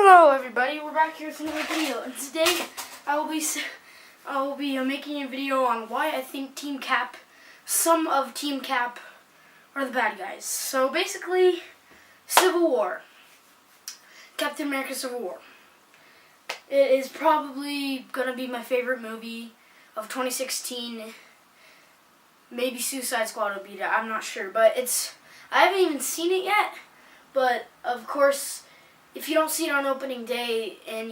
Hello everybody, we're back here with another video, and today I will be making a video on why I think Team Cap, some of Team Cap, are the bad guys. So basically, Civil War, Captain America Civil War. It is probably gonna be my favorite movie of 2016. Maybe Suicide Squad will beat it, I'm not sure, but I haven't even seen it yet. But of course, if you don't see it on opening day and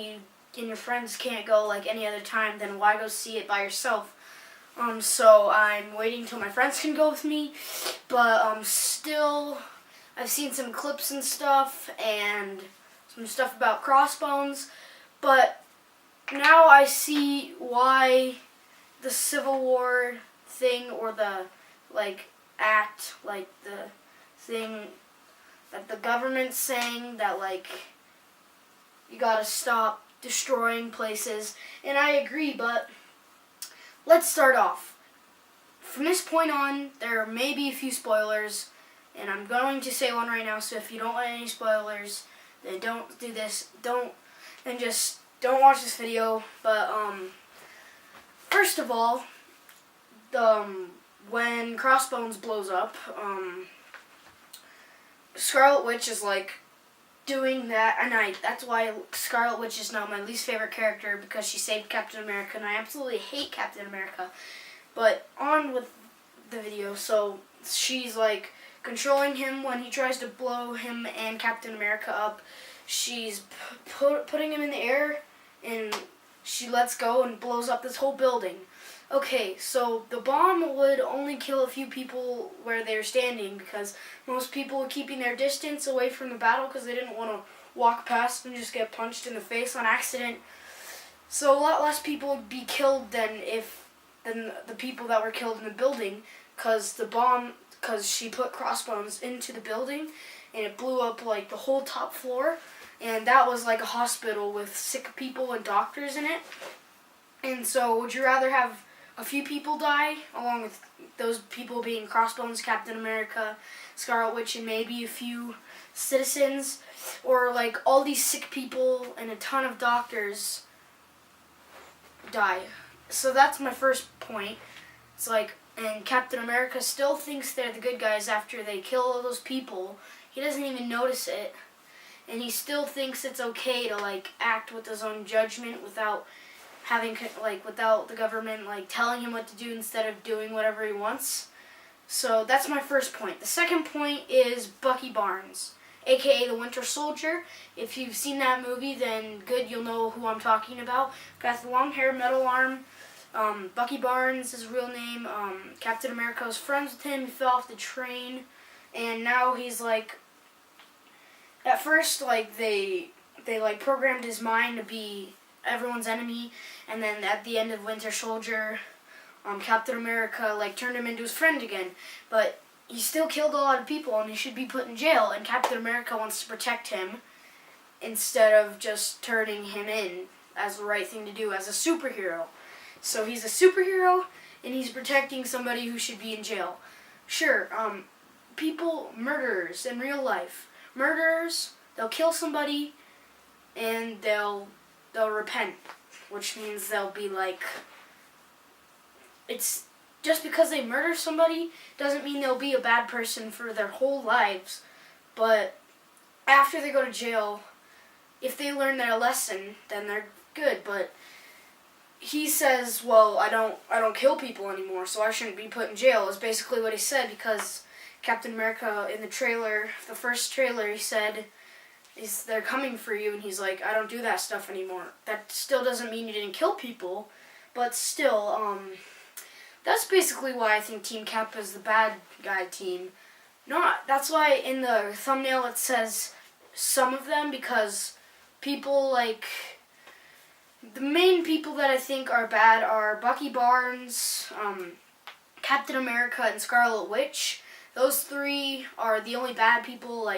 your friends can't go like any other time, then why go see it by yourself? So I'm waiting until my friends can go with me. But still, I've seen some clips and stuff and some stuff about Crossbones. But now I see why the Civil War thing, or the the thing that the government's saying, that you gotta stop destroying places, and I agree. But let's start off. From this point on, there may be a few spoilers, and I'm going to say one right now, so if you don't want any spoilers, then don't do this. Just don't watch this video. But first of all, when Crossbones blows up, Scarlet Witch is doing that, and that's why Scarlet Witch is now my least favorite character, because she saved Captain America, and I absolutely hate Captain America. But on with the video. So she's controlling him when he tries to blow him and Captain America up. She's putting him in the air, and she lets go and blows up this whole building. Okay, so the bomb would only kill a few people where they're standing, because most people were keeping their distance away from the battle because they didn't want to walk past and just get punched in the face on accident. So a lot less people would be killed than the people that were killed in the building, because she put Crossbones into the building and it blew up the whole top floor, and that was like a hospital with sick people and doctors in it. And so would you rather have a few people die, along with those people being Crossbones, Captain America, Scarlet Witch, and maybe a few citizens, or all these sick people and a ton of doctors die? So that's my first point. And Captain America still thinks they're the good guys after they kill all those people. He doesn't even notice it, and he still thinks it's okay to act with his own judgment without without the government telling him what to do, instead of doing whatever he wants. So that's my first point. The second point is Bucky Barnes, aka the Winter Soldier. If you've seen that movie, then good, you'll know who I'm talking about. Got the long hair, metal arm. Bucky Barnes is his real name. Captain America was friends with him. He fell off the train, and now he's at first they programmed his mind to be everyone's enemy, and then at the end of Winter Soldier, Captain America turned him into his friend again. But he still killed a lot of people, and he should be put in jail, and Captain America wants to protect him instead of just turning him in as the right thing to do as a superhero. So he's a superhero, and he's protecting somebody who should be in jail. Sure, murderers in real life, they'll kill somebody and they'll repent, which means they'll be it's just because they murder somebody doesn't mean they'll be a bad person for their whole lives. But after they go to jail, if they learn their lesson, then they're good. But he says, well, I don't kill people anymore, so I shouldn't be put in jail, is basically what he said, because Captain America in the first trailer, he said, they're coming for you, and he's I don't do that stuff anymore. That still doesn't mean you didn't kill people, but still, that's basically why I think Team Cap is the bad guy team. That's why in the thumbnail it says some of them, because people the main people that I think are bad are Bucky Barnes, Captain America, and Scarlet Witch. Those three are the only bad people.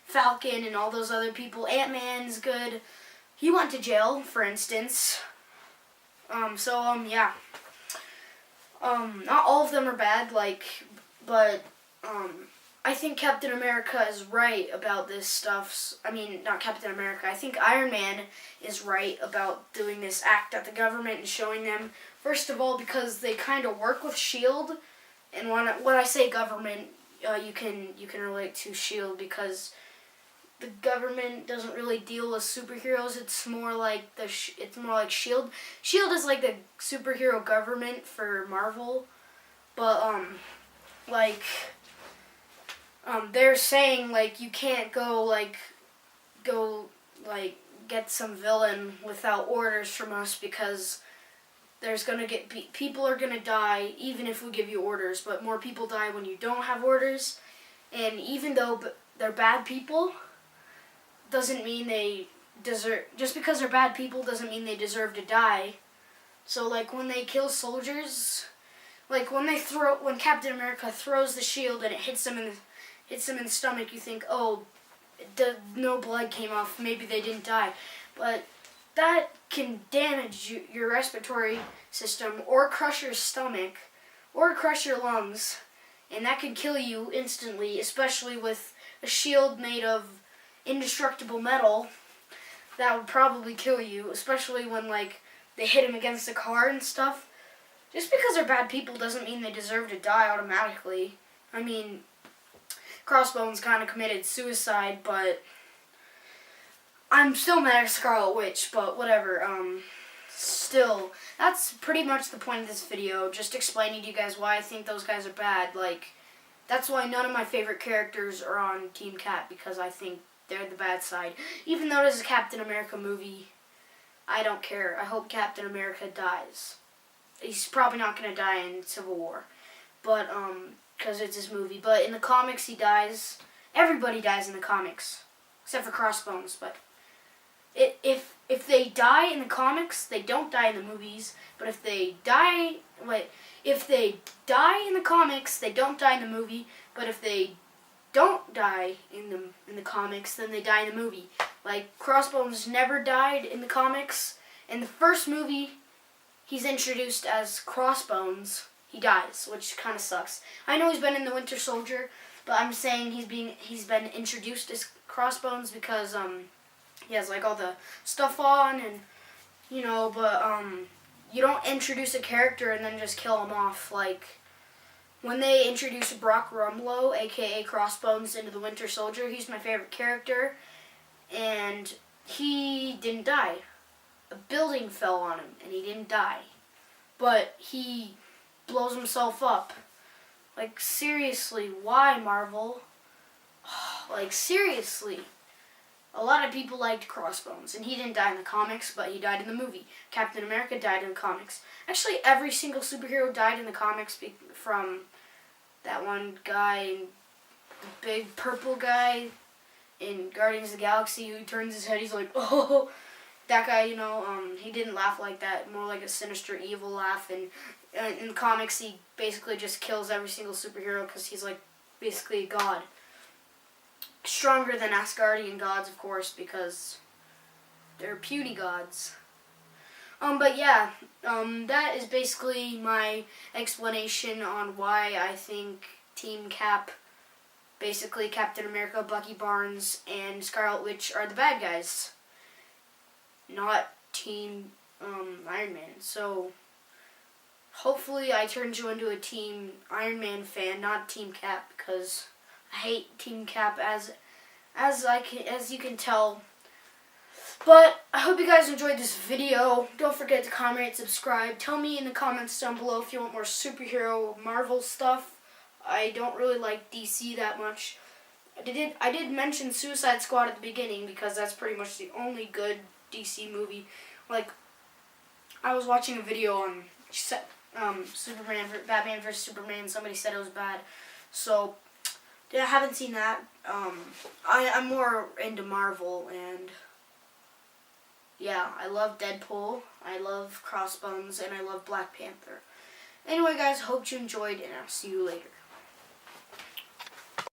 Falcon and all those other people. Ant-Man's good. He went to jail, for instance. Yeah. Not all of them are bad, but I think Captain America is right about this stuff. I mean, not Captain America. I think Iron Man is right about doing this act at the government and showing them, first of all, because they kind of work with S.H.I.E.L.D. And when I say government, you can relate to S.H.I.E.L.D. because the government doesn't really deal with superheroes. It's more like S.H.I.E.L.D. S.H.I.E.L.D. is like the superhero government for Marvel, but they're saying like you can't go get some villain without orders from us because there's gonna people are gonna die even if we give you orders, but more people die when you don't have orders. And even though they're bad people, doesn't mean they deserve. Just because they're bad people doesn't mean they deserve to die. So like when they kill soldiers, like when Captain America throws the shield and it hits them in the stomach, you think, oh, no blood came off, maybe they didn't die. But that can damage your respiratory system or crush your stomach or crush your lungs, and that could kill you instantly, especially with a shield made of indestructible metal. That would probably kill you, especially when they hit him against a car and stuff. Just because they're bad people doesn't mean they deserve to die automatically. I mean, Crossbones kind of committed suicide, but I'm still mad at Scarlet Witch, but whatever. Still, that's pretty much the point of this video, just explaining to you guys why I think those guys are bad. That's why none of my favorite characters are on Team Cap, because I think they're the bad side. Even though this is a Captain America movie, I don't care. I hope Captain America dies. He's probably not going to die in Civil War, but because it's his movie. But in the comics, he dies. Everybody dies in the comics, except for Crossbones. But if they die in the comics, they don't die in the movies. But if they die in the comics, they don't die in the movie. But if they don't die in the comics, then they die in the movie. Like Crossbones never died in the comics. In the first movie, he's introduced as Crossbones. He dies, which kind of sucks. I know he's been in the Winter Soldier, but I'm saying he's been introduced as Crossbones because he has all the stuff on, and but you don't introduce a character and then just kill him off. When they introduced Brock Rumlow, aka Crossbones, into the Winter Soldier, he's my favorite character, and he didn't die. A building fell on him and he didn't die, but he blows himself up. Seriously, why, Marvel? Seriously. A lot of people liked Crossbones, and he didn't die in the comics, but he died in the movie. Captain America died in the comics. Actually, every single superhero died in the comics, from that one guy, the big purple guy in Guardians of the Galaxy who turns his head, he's like, oh, that guy, he didn't laugh like that, more like a sinister, evil laugh, and in the comics, he basically just kills every single superhero because he's basically a god. Stronger than Asgardian gods, of course, because they're puny gods. But yeah, that is basically my explanation on why I think Team Cap, basically Captain America, Bucky Barnes, and Scarlet Witch are the bad guys, not Team Iron Man. So hopefully I turned you into a Team Iron Man fan, not Team Cap, because I hate Team Cap as you can tell. But I hope you guys enjoyed this video. Don't forget to comment, subscribe. Tell me in the comments down below if you want more superhero Marvel stuff. I don't really like DC that much. I did mention Suicide Squad at the beginning because that's pretty much the only good DC movie. I was watching a video on Batman vs Superman. Somebody said it was bad, so yeah, I haven't seen that. I'm more into Marvel, and yeah, I love Deadpool, I love Crossbones, and I love Black Panther. Anyway, guys, hope you enjoyed, and I'll see you later.